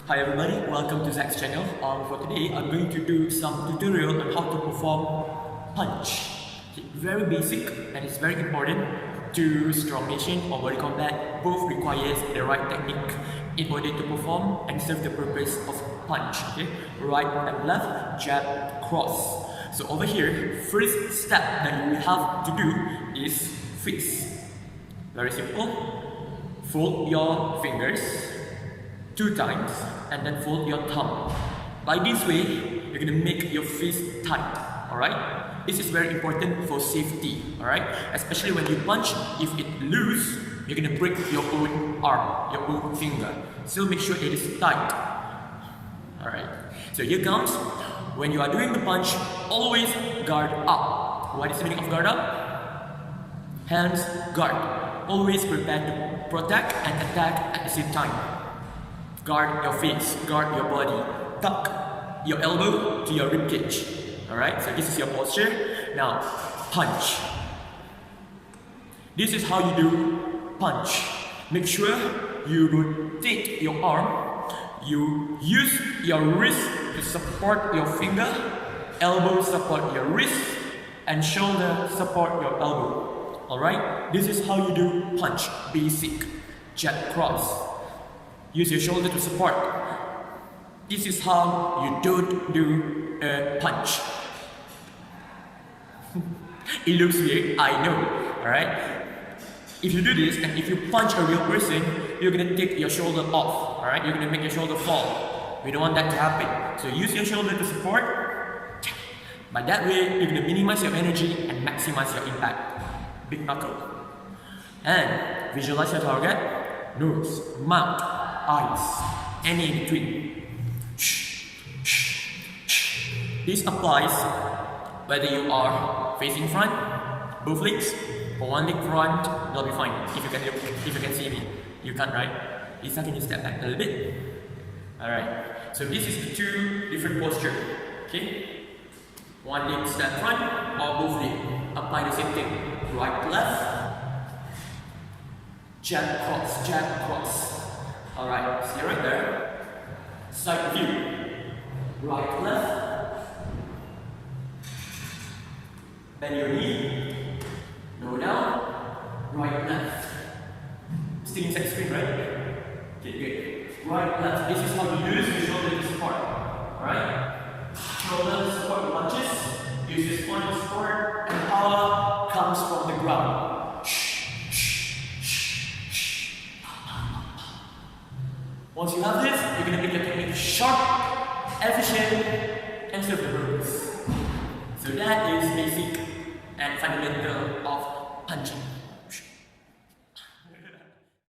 Hi everybody, welcome to Zach's channel. For today, I'm going to do some tutorial on how to perform punch. Okay, very basic and it's very important to strong nation or body combat. Both requires the right technique in order to perform and serve the purpose of punch. Okay, right and left, jab, cross. So over here, first step that we have to do is fist. Very simple. Fold your fingers 2 times and then fold your thumb. By this way, you're gonna make your fist tight. Alright? This is very important for safety. Alright? Especially when you punch, if it loose, you're gonna break your own arm, your own finger. So make sure it is tight. Alright. So here comes. When you are doing the punch, always guard up. What is the meaning of guard up? Hands guard. Always prepare to protect and attack at the same time. Guard your face, guard your body. Tuck your elbow to your ribcage. Alright, so this is your posture. Now, punch. This is how you do punch. Make sure you rotate your arm. You use your wrist to support your finger. Elbow support your wrist. And shoulder support your elbow. Alright, this is how you do punch. Basic. Jab cross. Use your shoulder to support. This is how you don't do a punch. It looks weird, I know. Alright? If you do this and if you punch a real person, you're gonna take your shoulder off. Alright? You're gonna make your shoulder fall. We don't want that to happen. So use your shoulder to support. By that way, you're gonna minimize your energy and maximize your impact. Big knuckle. And visualize your target. Nose, mouth, eyes, any in between. This applies whether you are facing front, both legs, or one leg front, that'll be fine. If you can see me. You can't, right? Lisa, can you step back a little bit? Alright. So this is the 2 different postures. Okay? One leg step front or both legs. Apply the same thing. Right, left. Jab, cross, jab, cross. Alright, see right there. Side view. Right, left. Bend your knee. Go down. Right, left. Still inside screen, right? Okay, good. Right, left. This is how you use your shoulder to support. Alright? Shoulder to support the punches. Use your spine to support. And power comes from the ground. Once you have this, you're going to make your technique sharp, efficient, and serve the purpose. So that is basic and fundamental of